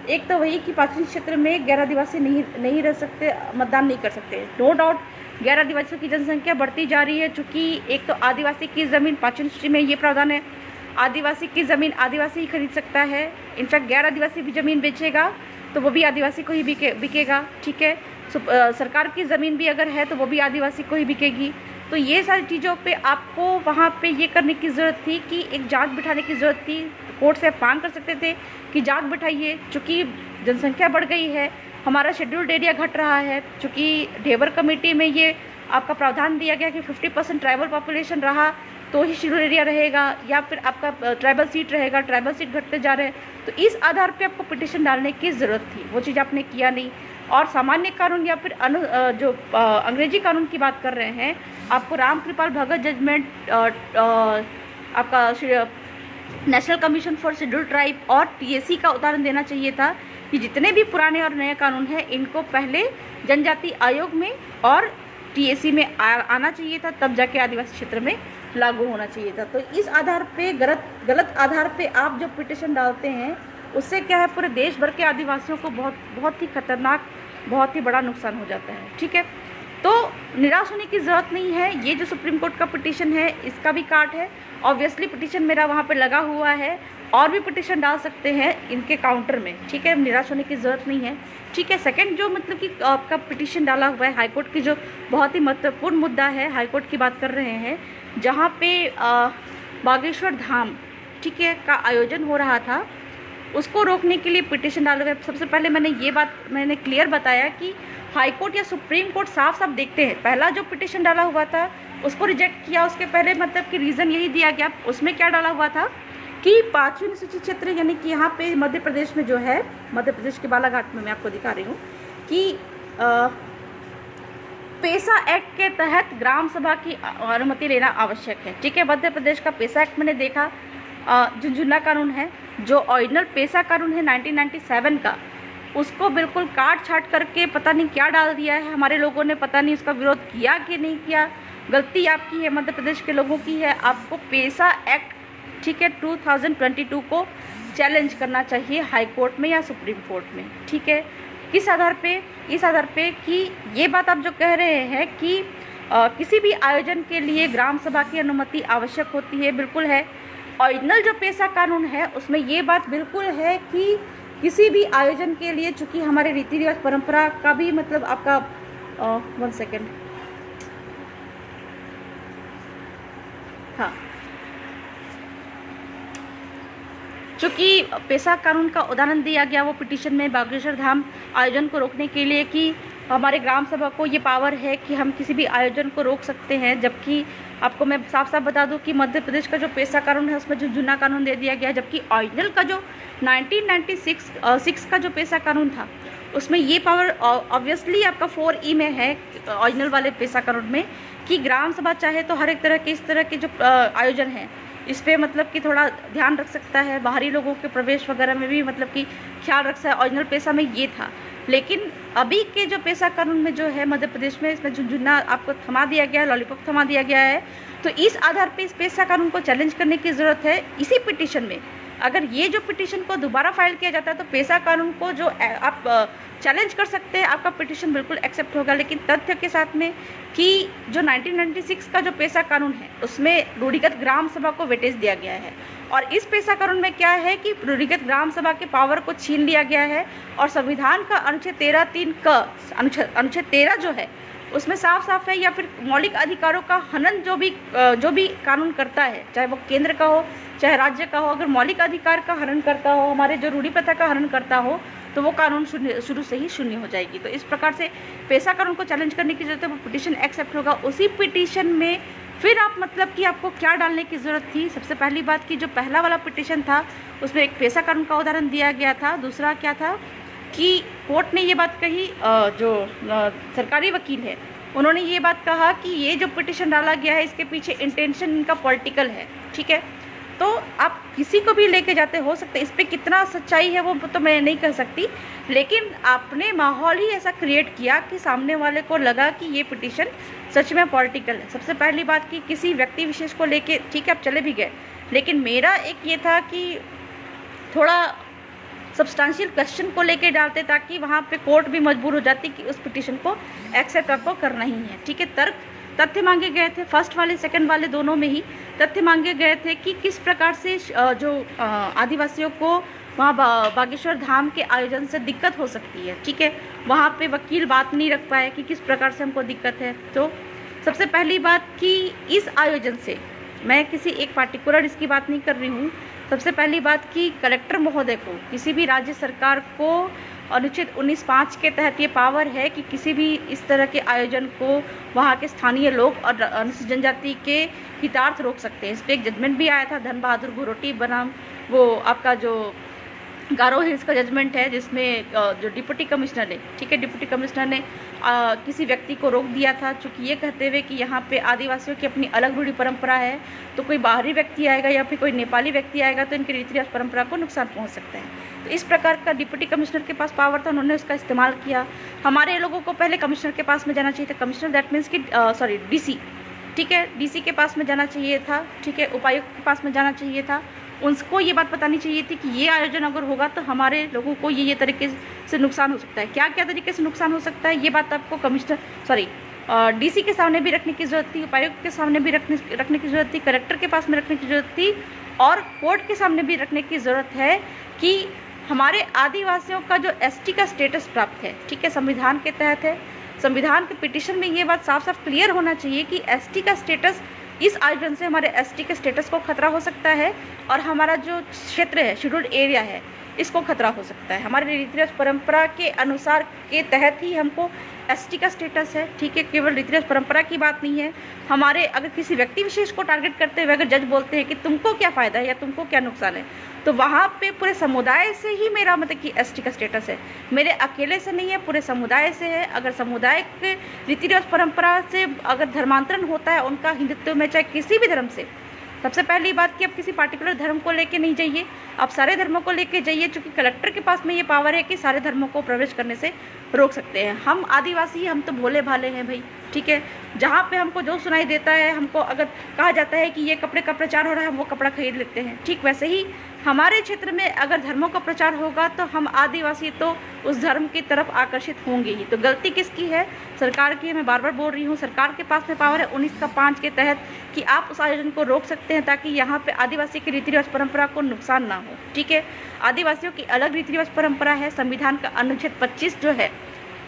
एक तो वही कि प्राचीन क्षेत्र में गैर आदिवासी नहीं रह सकते, मतदान नहीं कर सकते। नो डाउट गैर आदिवासियों की जनसंख्या बढ़ती जा रही है, चूँकि एक तो आदिवासी की ज़मीन पाचन सूची में ये प्रावधान है, आदिवासी की ज़मीन आदिवासी ही खरीद सकता है। इनफैक्ट गैर आदिवासी भी ज़मीन बेचेगा तो वो भी आदिवासी को ही बिकेगा, ठीक है। सरकार की ज़मीन भी अगर है तो वो भी आदिवासी को ही बिकेगी। तो ये सारी चीज़ों पे आपको वहाँ पे ये करने की ज़रूरत थी कि एक जांच बिठाने की ज़रूरत थी। कोर्ट से आप मांग कर सकते थे कि जांच बिठाइए, चूँकि जनसंख्या बढ़ गई है, हमारा शेड्यूल्ड एरिया घट रहा है, चूँकि ढेबर कमेटी में ये आपका प्रावधान दिया गया कि 50% ट्राइबल पॉपुलेशन रहा तो ही शेड्यूल एरिया रहेगा, या फिर आपका ट्राइबल सीट रहेगा, ट्राइबल सीट घटते जा रहे हैं। तो इस आधार पे आपको पिटीशन डालने की ज़रूरत थी, वो चीज़ आपने किया नहीं। और सामान्य कानून या फिर अंग्रेजी कानून की बात कर रहे हैं, आपको राम कृपाल भगत जजमेंट, आपका national commission for schedule tribe और टीएसी का उदाहरण देना चाहिए था कि जितने भी पुराने और नए कानून हैं इनको पहले जनजाति आयोग में और टीएसी में आना चाहिए था, तब जाके आदिवासी क्षेत्र में लागू होना चाहिए था। तो इस आधार पे गलत आधार पे आप जो पिटीशन डालते हैं उससे क्या है, पूरे देश भर के आदिवासियों को बहुत ही खतरनाक, बहुत ही बड़ा नुकसान हो जाता है, ठीक है। तो निराश होने की ज़रूरत नहीं है। ये जो सुप्रीम कोर्ट का पिटीशन है इसका भी काट है, ऑब्वियसली पिटीशन मेरा वहाँ पे लगा हुआ है, और भी पिटीशन डाल सकते हैं इनके काउंटर में, ठीक है। निराश होने की ज़रूरत नहीं है, ठीक है। सेकंड जो मतलब कि आपका पिटीशन डाला हुआ है हाईकोर्ट की, जो बहुत ही महत्वपूर्ण मुद्दा है, हाईकोर्ट की बात कर रहे हैं, जहाँ पे बागेश्वर धाम, ठीक है, का आयोजन हो रहा था, उसको रोकने के लिए पिटीशन डाला हुआ है। सबसे पहले मैंने क्लियर बताया कि हाईकोर्ट या सुप्रीम कोर्ट साफ साफ देखते हैं। पहला जो पिटीशन डाला हुआ था उसको रिजेक्ट किया, उसके पहले मतलब कि रीज़न यही दिया गया। उसमें क्या डाला हुआ था कि 5वीं अनुसूचित क्षेत्र, यानी कि यहाँ पे मध्य प्रदेश में जो है, मध्य प्रदेश के बालाघाट में मैं आपको दिखा रही हूँ कि पेसा एक्ट के तहत ग्राम सभा की अनुमति लेना आवश्यक है, ठीक है। मध्य प्रदेश का पेसा एक्ट मैंने देखा, झुनझुना कानून है, जो ओरिजिनल पेसा कानून है 1997 का, उसको बिल्कुल काट छाट करके पता नहीं क्या डाल दिया है। हमारे लोगों ने पता नहीं उसका विरोध किया कि नहीं किया, गलती आपकी है, मध्य प्रदेश के लोगों की है। आपको पेसा एक्ट, ठीक है, 2022 को चैलेंज करना चाहिए हाई कोर्ट में या सुप्रीम कोर्ट में, ठीक है। किस आधार पे? इस आधार पे कि ये बात आप जो कह रहे हैं कि किसी भी आयोजन के लिए ग्राम सभा की अनुमति आवश्यक होती है, बिल्कुल है। ओरिजिनल जो पेसा कानून है उसमें ये बात बिल्कुल है कि किसी भी आयोजन के लिए, चूँकि हमारे रीति रिवाज परंपरा का भी मतलब आपका 1 सेकेंड, हाँ, चूँकि पेसा कानून का उदाहरण दिया गया वो पिटीशन में बागेश्वर धाम आयोजन को रोकने के लिए कि हमारे ग्राम सभा को ये पावर है कि हम किसी भी आयोजन को रोक सकते हैं, जबकि आपको मैं साफ साफ बता दूं कि मध्य प्रदेश का जो पेसा कानून है उसमें जो झुनझुना कानून दे दिया गया, जबकि ओरिजिनल का जो 1996 का जो पेसा कानून था उसमें ये पावर ऑब्वियसली आपका 4E में है, ओरिजिनल वाले पेसा कानून में, कि ग्राम सभा चाहे तो हर एक तरह के इस तरह के जो आयोजन हैं इस पर मतलब कि थोड़ा ध्यान रख सकता है, बाहरी लोगों के प्रवेश वगैरह में भी मतलब कि ख्याल रख सकता है। ओरिजिनल पेसा में ये था, लेकिन अभी के जो पेसा कानून में जो है मध्य प्रदेश में, इसमें झुनझुना आपको थमा दिया गया है, लॉलीपॉप थमा दिया गया है। तो इस आधार पे इस पेसा कानून को चैलेंज करने की ज़रूरत है। इसी पिटीशन में अगर ये जो पिटीशन को दोबारा फाइल किया जाता है तो पेसा कानून को जो आप चैलेंज कर सकते हैं, आपका पिटीशन बिल्कुल एक्सेप्ट होगा, लेकिन तथ्य के साथ में कि जो 1996 का जो पेसा कानून है उसमें रूढ़िगत ग्राम सभा को वेटेज दिया गया है और इस पेशा कानून में क्या है कि रूढ़िगत ग्राम सभा के पावर को छीन लिया गया है और संविधान का अनुच्छेद 13(3) का अनुच्छेद 13 जो है उसमें साफ साफ है, या फिर मौलिक अधिकारों का हनन जो भी कानून करता है, चाहे वो केंद्र का हो चाहे राज्य का हो, अगर मौलिक अधिकार का हनन करता हो, हमारे जो रूढ़ी प्रथा का हनन करता हो, तो वो कानून शुरू से ही शून्य हो जाएगी। तो इस प्रकार से पेशा कानून को चैलेंज करने की जरूरत है, वो पिटीशन एक्सेप्ट होगा। उसी पिटीशन में फिर आप मतलब कि आपको क्या डालने की ज़रूरत थी? सबसे पहली बात कि जो पहला वाला पिटीशन था उसमें एक पेशा कानून का उदाहरण दिया गया था। दूसरा क्या था कि कोर्ट ने ये बात कही, जो सरकारी वकील है उन्होंने ये बात कहा कि ये जो पिटीशन डाला गया है इसके पीछे इंटेंशन इनका पॉलिटिकल है, ठीक है। तो आप किसी को भी लेके जाते, हो सकते इस पर कितना सच्चाई है वो तो मैं नहीं कह सकती, लेकिन आपने माहौल ही ऐसा क्रिएट किया कि सामने वाले को लगा कि ये पिटीशन सच में पॉलिटिकल है। सबसे पहली बात कि किसी व्यक्ति विशेष को लेके ठीक है आप चले भी गए, लेकिन मेरा एक ये था कि थोड़ा सब्सटेंशियल क्वेश्चन को लेके डालते ताकि वहाँ पे कोर्ट भी मजबूर हो जाती कि उस पिटीशन को एक्सेप्ट आपको करना ही है, ठीक है। तथ्य मांगे गए थे, फर्स्ट वाले सेकंड वाले दोनों में ही तथ्य मांगे गए थे कि किस प्रकार से जो आदिवासियों को वहाँ बागेश्वर धाम के आयोजन से दिक्कत हो सकती है, ठीक है। वहाँ पे वकील बात नहीं रख पाए कि किस प्रकार से हमको दिक्कत है। तो सबसे पहली बात कि इस आयोजन से, मैं किसी एक पार्टिकुलर इसकी बात नहीं कर रही हूँ, सबसे पहली बात कि कलेक्टर महोदय को, किसी भी राज्य सरकार को अनुच्छेद 19(5) के तहत ये पावर है कि किसी भी इस तरह के आयोजन को वहाँ के स्थानीय लोग और अनुसूचित जनजाति के हितार्थ रोक सकते हैं। इस पर एक जजमेंट भी आया था, धन बहादुर गुरोटी बनाम वो आपका जो गारो हिल्स का जजमेंट है, जिसमें जो डिप्टी कमिश्नर ने, ठीक है, डिप्टी कमिश्नर ने किसी व्यक्ति को रोक दिया था, चूँकि ये कहते हुए कि यहाँ पे आदिवासियों की अपनी अलग रूढ़ी परंपरा है, तो कोई बाहरी व्यक्ति आएगा या फिर कोई नेपाली व्यक्ति आएगा तो इनकी रीति रिवाज परंपरा को नुकसान पहुँच सकता है। तो इस प्रकार का डिप्टी कमिश्नर के पास पावर था, उन्होंने उसका इस्तेमाल किया। हमारे लोगों को पहले कमिश्नर के पास में जाना चाहिए था, कमिश्नर दैट मीन्स कि सॉरी डीसी, ठीक है, डीसी के पास में जाना चाहिए था, ठीक है, उपायुक्त के पास में जाना चाहिए था। उनको ये बात बतानी चाहिए थी कि ये आयोजन अगर होगा तो हमारे लोगों को ये तरीके से नुकसान हो सकता है। क्या क्या तरीके से नुकसान हो सकता है ये बात आपको डीसी के सामने भी रखने की ज़रूरत थी, उपायुक्त के सामने भी रखने की ज़रूरत थी, कलेक्टर के पास में रखने की ज़रूरत थी, और कोर्ट के सामने भी रखने की ज़रूरत है कि हमारे आदिवासियों का जो एसटी का स्टेटस प्राप्त है, ठीक है, संविधान के तहत है। संविधान के पिटीशन में ये बात साफ साफ क्लियर होना चाहिए कि एसटी का स्टेटस, इस आयोजन से हमारे एसटी के स्टेटस को खतरा हो सकता है और हमारा जो क्षेत्र है, शेड्यूल्ड एरिया है, इसको खतरा हो सकता है। हमारे रीति रिवाज परंपरा के अनुसार के तहत ही हमको एसटी का स्टेटस है, ठीक है, केवल रीति रिवाज परंपरा की बात नहीं है। हमारे अगर किसी व्यक्ति विशेष को टारगेट करते हुए अगर जज बोलते हैं कि तुमको क्या फ़ायदा है या तुमको क्या नुकसान है, तो वहाँ पे पूरे समुदाय से ही मेरा मतलब कि एसटी का स्टेटस है, मेरे अकेले से नहीं है, पूरे समुदाय से है। अगर समुदाय के रीति रिवाज परंपरा से अगर धर्मांतरण होता है उनका हिंदुत्व में, चाहे किसी भी धर्म से, सबसे पहली बात कि आप किसी पार्टिकुलर धर्म को लेके नहीं जाइए, आप सारे धर्मों को लेके जाइए, क्योंकि कलेक्टर के पास में ये पावर है कि सारे धर्मों को प्रवेश करने से रोक सकते हैं। हम आदिवासी, हम तो भोले भाले हैं भाई, ठीक है। जहाँ पे हमको जो सुनाई देता है, हमको अगर कहा जाता है कि ये कपड़े का प्रचार हो रहा है, हम वो कपड़ा खरीद लेते हैं। ठीक वैसे ही हमारे क्षेत्र में अगर धर्मों का प्रचार होगा तो हम आदिवासी तो उस धर्म की तरफ आकर्षित होंगे ही। तो गलती किसकी है? सरकार की। मैं बार बार बोल रही हूँ, सरकार के पास में पावर है 19(5) के तहत कि आप उस आयोजन को रोक सकते हैं ताकि यहाँ पे आदिवासी की रीति रिवाज परंपरा को नुकसान ना हो। ठीक है, आदिवासियों की अलग रीति रिवाज परंपरा है। संविधान का अनुच्छेद 25 जो है,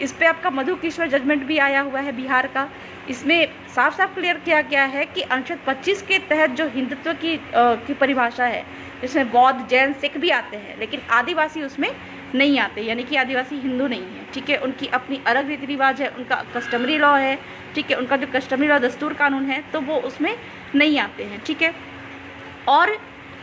इस पे आपका मधु किशोर जजमेंट भी आया हुआ है बिहार का। इसमें साफ साफ क्लियर किया गया है कि अनुच्छेद 25 के तहत जो हिंदुत्व की परिभाषा है, इसमें बौद्ध, जैन, सिख भी आते हैं, लेकिन आदिवासी उसमें नहीं आते, यानी कि आदिवासी हिंदू नहीं है। ठीक है, उनकी अपनी अलग रीति रिवाज है, उनका कस्टमरी लॉ है। ठीक है, उनका जो कस्टमरी लॉ दस्तूर कानून है, तो वो उसमें नहीं आते हैं। ठीक है, और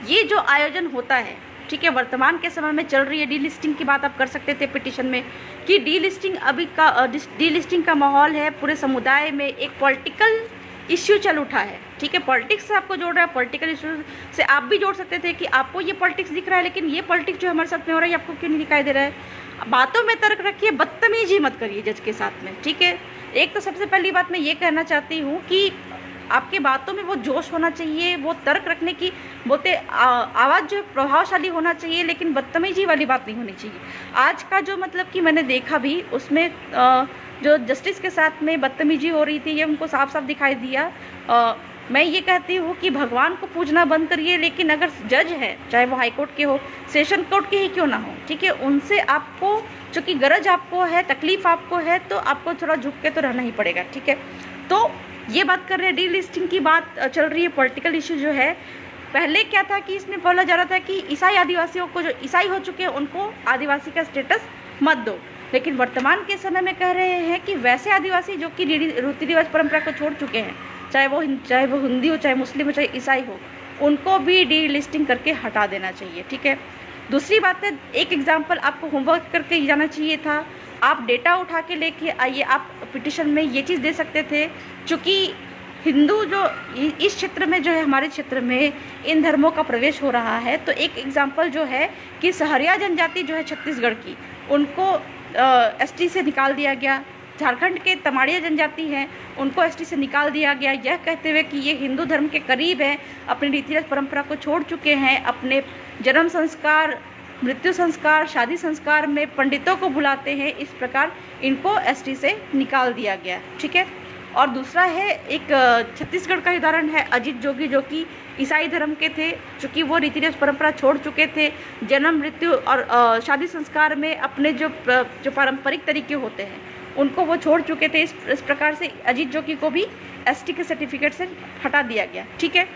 ये जो आयोजन होता है, ठीक है, वर्तमान के समय में चल रही है डीलिस्टिंग की बात आप कर सकते थे पिटीशन में कि डीलिस्टिंग का माहौल है पूरे समुदाय में। एक पॉलिटिकल इश्यू चल उठा है। ठीक है, पॉलिटिक्स से आपको जोड़ रहा है, पॉलिटिकल इश्यू से आप भी जोड़ सकते थे कि आपको ये पॉलिटिक्स दिख रहा है, लेकिन ये पॉलिटिक्स जो हमारे साथ में हो रहा है, आपको क्यों नहीं दिखाई दे रहा है? बातों में तर्क रखिए, बदतमीजी मत करिए जज के साथ में। ठीक है, एक तो सबसे पहली बात मैं ये कहना चाहती हूँ कि आपके बातों में वो जोश होना चाहिए, वो तर्क रखने की बोलते आवाज़ जो प्रभावशाली होना चाहिए, लेकिन बदतमीजी वाली बात नहीं होनी चाहिए। आज का जो मतलब कि मैंने देखा भी, उसमें जो जस्टिस के साथ में बदतमीजी हो रही थी, ये उनको साफ साफ दिखाई दिया। मैं ये कहती हूँ कि भगवान को पूजना बंद करिए, लेकिन अगर जज है, चाहे वो हाई कोर्ट के हो, सेशन कोर्ट के ही क्यों ना हो, ठीक है, उनसे आपको चूँकि गरज आपको है, तकलीफ़ आपको है, तो आपको थोड़ा झुक के तो रहना ही पड़ेगा, ठीक है। तो ये बात कर रहे हैं, डीलिस्टिंग की बात चल रही है, पॉलिटिकल इशू जो है। पहले क्या था कि इसमें बोला जा रहा था कि ईसाई आदिवासियों को, जो ईसाई हो चुके हैं, उनको आदिवासी का स्टेटस मत दो, लेकिन वर्तमान के समय में कह रहे हैं कि वैसे आदिवासी जो कि रीति रिवाज परंपरा को छोड़ चुके हैं, चाहे वो हिंदी हो, चाहे मुस्लिम हो, चाहे ईसाई हो, उनको भी डीलिस्टिंग करके हटा देना चाहिए, ठीक है। दूसरी बात है, एक एग्जाम्पल आपको होमवर्क करके जाना चाहिए था, आप डेटा उठा के लेके आइए, आप पिटिशन में ये चीज़ दे सकते थे, चूँकि हिंदू जो इस क्षेत्र में जो है, हमारे क्षेत्र में इन धर्मों का प्रवेश हो रहा है। तो एक एग्जाम्पल जो है कि सहरिया जनजाति जो है छत्तीसगढ़ की, उनको एसटी से निकाल दिया गया। झारखंड के तमाड़िया जनजाति हैं, उनको एसटी से निकाल दिया गया, यह कहते हुए कि ये हिंदू धर्म के करीब हैं, अपनी रीति रिवाज परंपरा को छोड़ चुके हैं, अपने जन्म संस्कार, मृत्यु संस्कार, शादी संस्कार में पंडितों को बुलाते हैं, इस प्रकार इनको एसटी से निकाल दिया गया, ठीक है। और दूसरा है, एक छत्तीसगढ़ का उदाहरण है अजीत जोगी, जो कि ईसाई धर्म के थे, चूँकि वो रीति रिवाज परंपरा छोड़ चुके थे, जन्म, मृत्यु और शादी संस्कार में अपने जो पारंपरिक तरीके होते हैं उनको वो छोड़ चुके थे। इस प्रकार से अजीत जोगी को भी एसटी के सर्टिफिकेट से हटा दिया गया, ठीक है।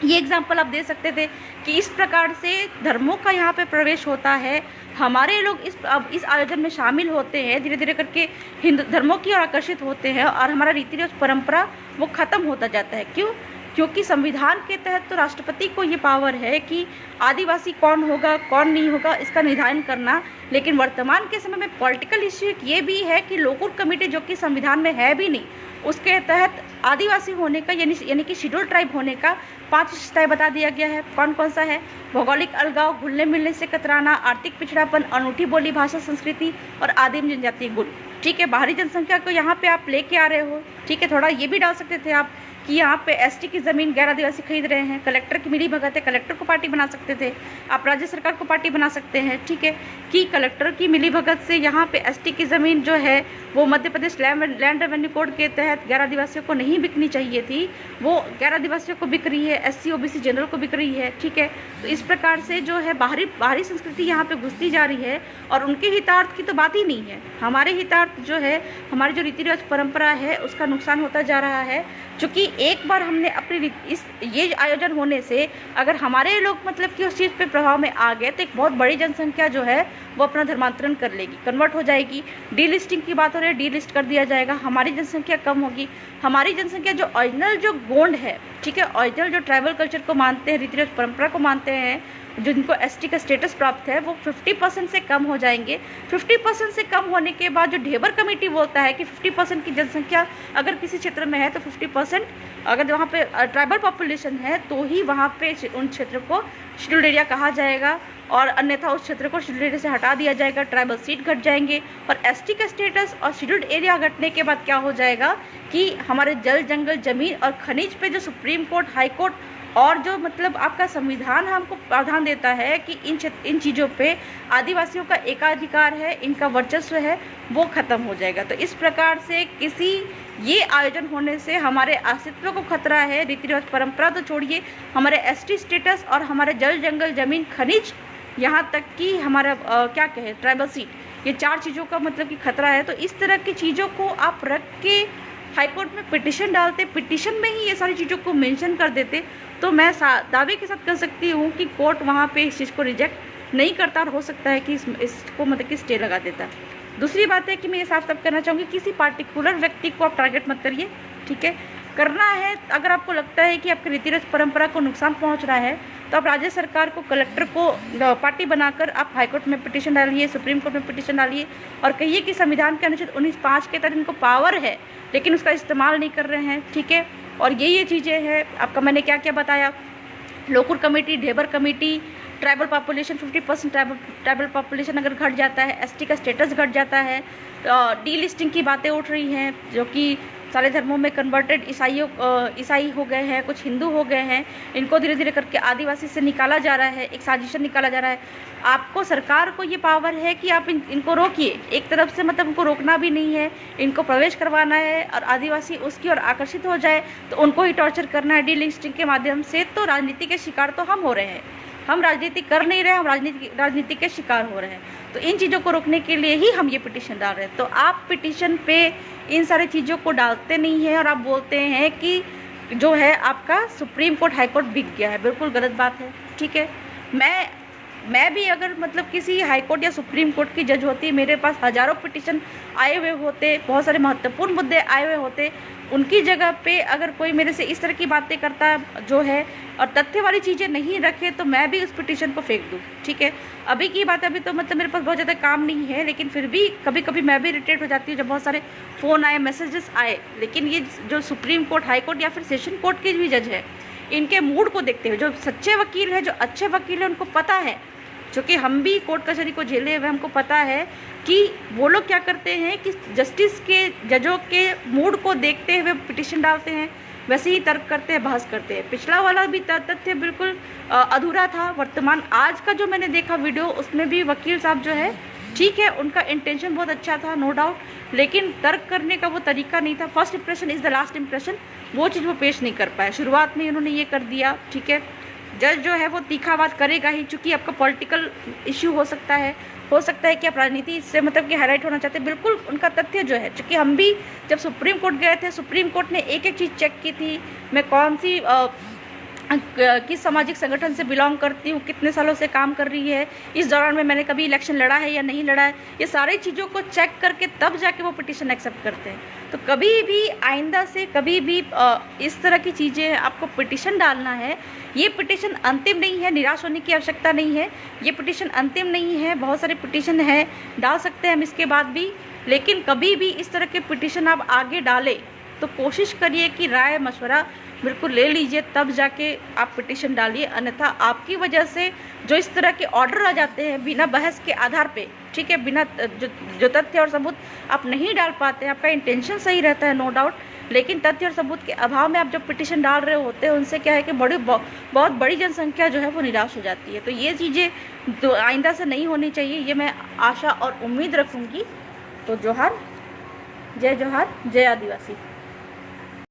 ये एग्जाम्पल आप दे सकते थे कि इस प्रकार से धर्मों का यहाँ पे प्रवेश होता है, हमारे लोग इस आयोजन में शामिल होते हैं, धीरे धीरे करके हिंदू धर्मों की ओर आकर्षित होते हैं, और हमारा रीति रिवाज परंपरा वो ख़त्म होता जाता है। क्यों? क्योंकि संविधान के तहत तो राष्ट्रपति को ये पावर है कि आदिवासी कौन होगा, कौन नहीं होगा, इसका निर्धारण करना। लेकिन वर्तमान के समय में पॉलिटिकल इश्यू ये भी है कि लोकूर कमेटी, जो कि संविधान में है भी नहीं, उसके तहत आदिवासी होने का यानी कि शेड्यूल ट्राइब होने का 5 विशेषताएं बता दिया गया है। कौन कौन सा है? भौगोलिक अलगाव, घुलने मिलने से कतराना, आर्थिक पिछड़ापन, अनूठी बोली भाषा संस्कृति और आदिम जनजातीय गुण, ठीक है। बाहरी जनसंख्या को यहाँ पे आप लेके आ रहे हो, ठीक है। थोड़ा ये भी डाल सकते थे आप कि यहाँ पे एसटी की ज़मीन गैर आदिवासी खरीद रहे हैं, कलेक्टर की मिली भगत है, कलेक्टर को पार्टी बना सकते थे आप, राज्य सरकार को पार्टी बना सकते हैं, ठीक है, कि कलेक्टर की मिली भगत से यहाँ पे एसटी की ज़मीन जो है वो Madhya Pradesh land revenue code के तहत गैर आदिवासियों को नहीं बिकनी चाहिए थी, वो गैर आदिवासियों को बिक रही है, एससी ओबीसी जनरल को बिक रही है, ठीक है। तो इस प्रकार से जो है बाहरी संस्कृति यहाँ पे घुसती जा रही है, और उनके हितार्थ की तो बात ही नहीं है। हमारे हितार्थ जो है, हमारी जो रीति रिवाज परंपरा है, उसका नुकसान होता जा रहा है। चूँकि एक बार हमने अपनी ये आयोजन होने से अगर हमारे लोग मतलब कि उस चीज़ पे प्रभाव में आ गए, तो एक बहुत बड़ी जनसंख्या जो है वो अपना धर्मांतरण कर लेगी, कन्वर्ट हो जाएगी। डीलिस्टिंग की बात हो रही है, डीलिस्ट कर दिया जाएगा, हमारी जनसंख्या कम होगी। हमारी जनसंख्या जो ओरिजिनल जो गोंड है, ठीक है, ओरिजिनल जो ट्राइबल कल्चर को मानते हैं, रीति रिवाज परंपरा को मानते हैं, जिनको एसटी का स्टेटस प्राप्त है, वो 50% से कम हो जाएंगे। 50% से कम होने के बाद जो ढेबर कमेटी बोलता है कि 50% की जनसंख्या अगर किसी क्षेत्र में है तो 50% अगर वहाँ पे ट्राइबल पॉपुलेशन है तो ही वहाँ पे उन क्षेत्र को शेड्यूल्ड एरिया कहा जाएगा, और अन्यथा उस क्षेत्र को शेड्यूल्ड एरिया से हटा दिया जाएगा, ट्राइबल सीट घट जाएंगे। और एसटी का स्टेटस और शेड्यूल्ड एरिया घटने के बाद क्या हो जाएगा कि हमारे जल, जंगल, जमीन और खनिज पे जो सुप्रीम कोर्ट, हाई कोर्ट और जो मतलब आपका संविधान हमको प्रावधान देता है कि इन चीज़ों पे आदिवासियों का एकाधिकार है, इनका वर्चस्व है, वो ख़त्म हो जाएगा। तो इस प्रकार से किसी ये आयोजन होने से हमारे अस्तित्व को खतरा है। रीति रिवाज परंपरा तो छोड़िए, हमारे एसटी स्टेटस और हमारे जल, जंगल, जमीन, खनिज, यहाँ तक कि हमारा क्या कहे ट्राइबल सीट, ये 4 चीज़ों का मतलब कि खतरा है। तो इस तरह की चीज़ों को आप रख के हाईकोर्ट में पिटिशन डालते, पिटिशन में ही ये सारी चीज़ों को मेंशन कर देते, तो मैं दावे के साथ कह सकती हूँ कि कोर्ट वहाँ पे इस चीज़ को रिजेक्ट नहीं करता, और हो सकता है कि इसको मतलब कि स्टे लगा देता। दूसरी बात है कि मैं ये साफ साफ करना चाहूँगी, किसी पार्टिकुलर व्यक्ति को आप टारगेट मत करिए, ठीक है। करना है अगर आपको लगता है कि आपकी रीति रिवाज परंपरा को नुकसान पहुँच रहा है, तो आप राज्य सरकार को, कलेक्टर को पार्टी बनाकर आप हाईकोर्ट में पिटिशन डालिए, सुप्रीम कोर्ट में पिटिशन डालिए, और कहिए कि संविधान के अनुच्छेद 19(5) के तहत इनको पावर है लेकिन उसका इस्तेमाल नहीं कर रहे हैं, ठीक है। और ये चीज़ें हैं आपका, मैंने क्या क्या बताया, Lokur committee, Dhebar committee, tribal population 50% tribal population अगर घट जाता है, एसटी का स्टेटस घट जाता है, डीलिस्टिंग की बातें उठ रही हैं, जो कि सारे धर्मों में कन्वर्टेड ईसाई हो गए हैं, कुछ हिंदू हो गए हैं, इनको धीरे धीरे करके आदिवासी से निकाला जा रहा है, एक साजिशन निकाला जा रहा है। आपको, सरकार को ये पावर है कि आप इनको रोकिए। एक तरफ से मतलब उनको रोकना भी नहीं है, इनको प्रवेश करवाना है और आदिवासी उसकी ओर आकर्षित हो जाए तो उनको ही टॉर्चर करना है डीलिस्टिंग के माध्यम से। तो राजनीति के शिकार तो हम हो रहे हैं, हम राजनीति कर नहीं रहे, हम राजनीति के शिकार हो रहे हैं। तो इन चीज़ों को रोकने के लिए ही हम ये पिटीशन डाल रहे हैं। तो आप पिटीशन पे इन सारी चीज़ों को डालते नहीं हैं और आप बोलते हैं कि जो है आपका सुप्रीम कोर्ट हाई कोर्ट बिक गया है। बिल्कुल गलत बात है, ठीक है। मैं भी अगर मतलब किसी हाई कोर्ट या सुप्रीम कोर्ट की जज होती, मेरे पास हज़ारों पिटीशन आए हुए होते, बहुत सारे महत्वपूर्ण मुद्दे आए हुए होते, उनकी जगह पे अगर कोई मेरे से इस तरह की बातें करता जो है और तथ्य वाली चीज़ें नहीं रखे तो मैं भी उस पिटीशन को फेंक दूँ, ठीक है। अभी की बात, अभी तो मतलब मेरे पास बहुत ज़्यादा काम नहीं है, लेकिन फिर भी कभी कभी मैं भी इरिटेट हो जाती हूँ जब बहुत सारे फ़ोन आए, मैसेजेस आए। लेकिन ये जो सुप्रीम कोर्ट, हाई कोर्ट या फिर सेशन कोर्ट के भी जज है, इनके मूड को देखते हुए, जो सच्चे वकील हैं, जो अच्छे वकील हैं, उनको पता है, क्योंकि हम भी कोर्ट कचहरी को झेले हुए, हमको पता है कि वो लोग क्या करते हैं कि जस्टिस के, जजों के मूड को देखते हुए पिटीशन डालते हैं, वैसे ही तर्क करते हैं, बहस करते हैं। पिछला वाला भी तथ्य बिल्कुल अधूरा था। वर्तमान आज का जो मैंने देखा वीडियो, उसमें भी वकील साहब जो है, ठीक है, उनका इंटेंशन बहुत अच्छा था, नो डाउट, लेकिन तर्क करने का वो तरीका नहीं था। First impression is the last impression, वो चीज़ वो पेश नहीं कर पाए। शुरुआत में उन्होंने ये कर दिया, ठीक है। जज जो है वो तीखा बात करेगा ही, चूँकि आपका पॉलिटिकल इश्यू हो सकता है कि आप राजनीति से मतलब कि हाईलाइट होना चाहते हैं। बिल्कुल उनका तथ्य जो है, चूँकि हम भी जब सुप्रीम कोर्ट गए थे, सुप्रीम कोर्ट ने एक एक चीज़ चेक की थी, मैं कौन सी किस सामाजिक संगठन से बिलोंग करती हूँ, कितने सालों से काम कर रही है, इस दौरान में मैंने कभी इलेक्शन लड़ा है या नहीं लड़ा है, ये सारी चीज़ों को चेक करके तब जाके वो पिटीशन एक्सेप्ट करते हैं। तो कभी भी आइंदा से कभी भी इस तरह की चीज़ें आपको पिटीशन डालना है, ये पिटीशन अंतिम नहीं है, निराश होने की आवश्यकता नहीं है। ये पिटीशन अंतिम नहीं है, बहुत सारे पिटीशन हैं, डाल सकते हैं हम इसके बाद भी, लेकिन कभी भी इस तरह के पिटीशन आप आगे डालें तो कोशिश करिए कि राय मशवरा बिल्कुल ले लीजिए, तब जाके आप पिटीशन डालिए। अन्यथा आपकी वजह से जो इस तरह के ऑर्डर आ जाते हैं बिना बहस के आधार पे, ठीक है, बिना जो तथ्य और सबूत आप नहीं डाल पाते, आपका इंटेंशन सही रहता है, नो डाउट, लेकिन तथ्य और सबूत के अभाव में आप जब पिटीशन डाल रहे होते हैं, उनसे क्या है कि बहुत बड़ी जनसंख्या जो है वो निराश हो जाती है। तो ये चीज़ें तो आइंदा से नहीं होनी चाहिए, ये मैं आशा और उम्मीद रखूँगी। तो जोहार, जय जोहार, जय आदिवासी।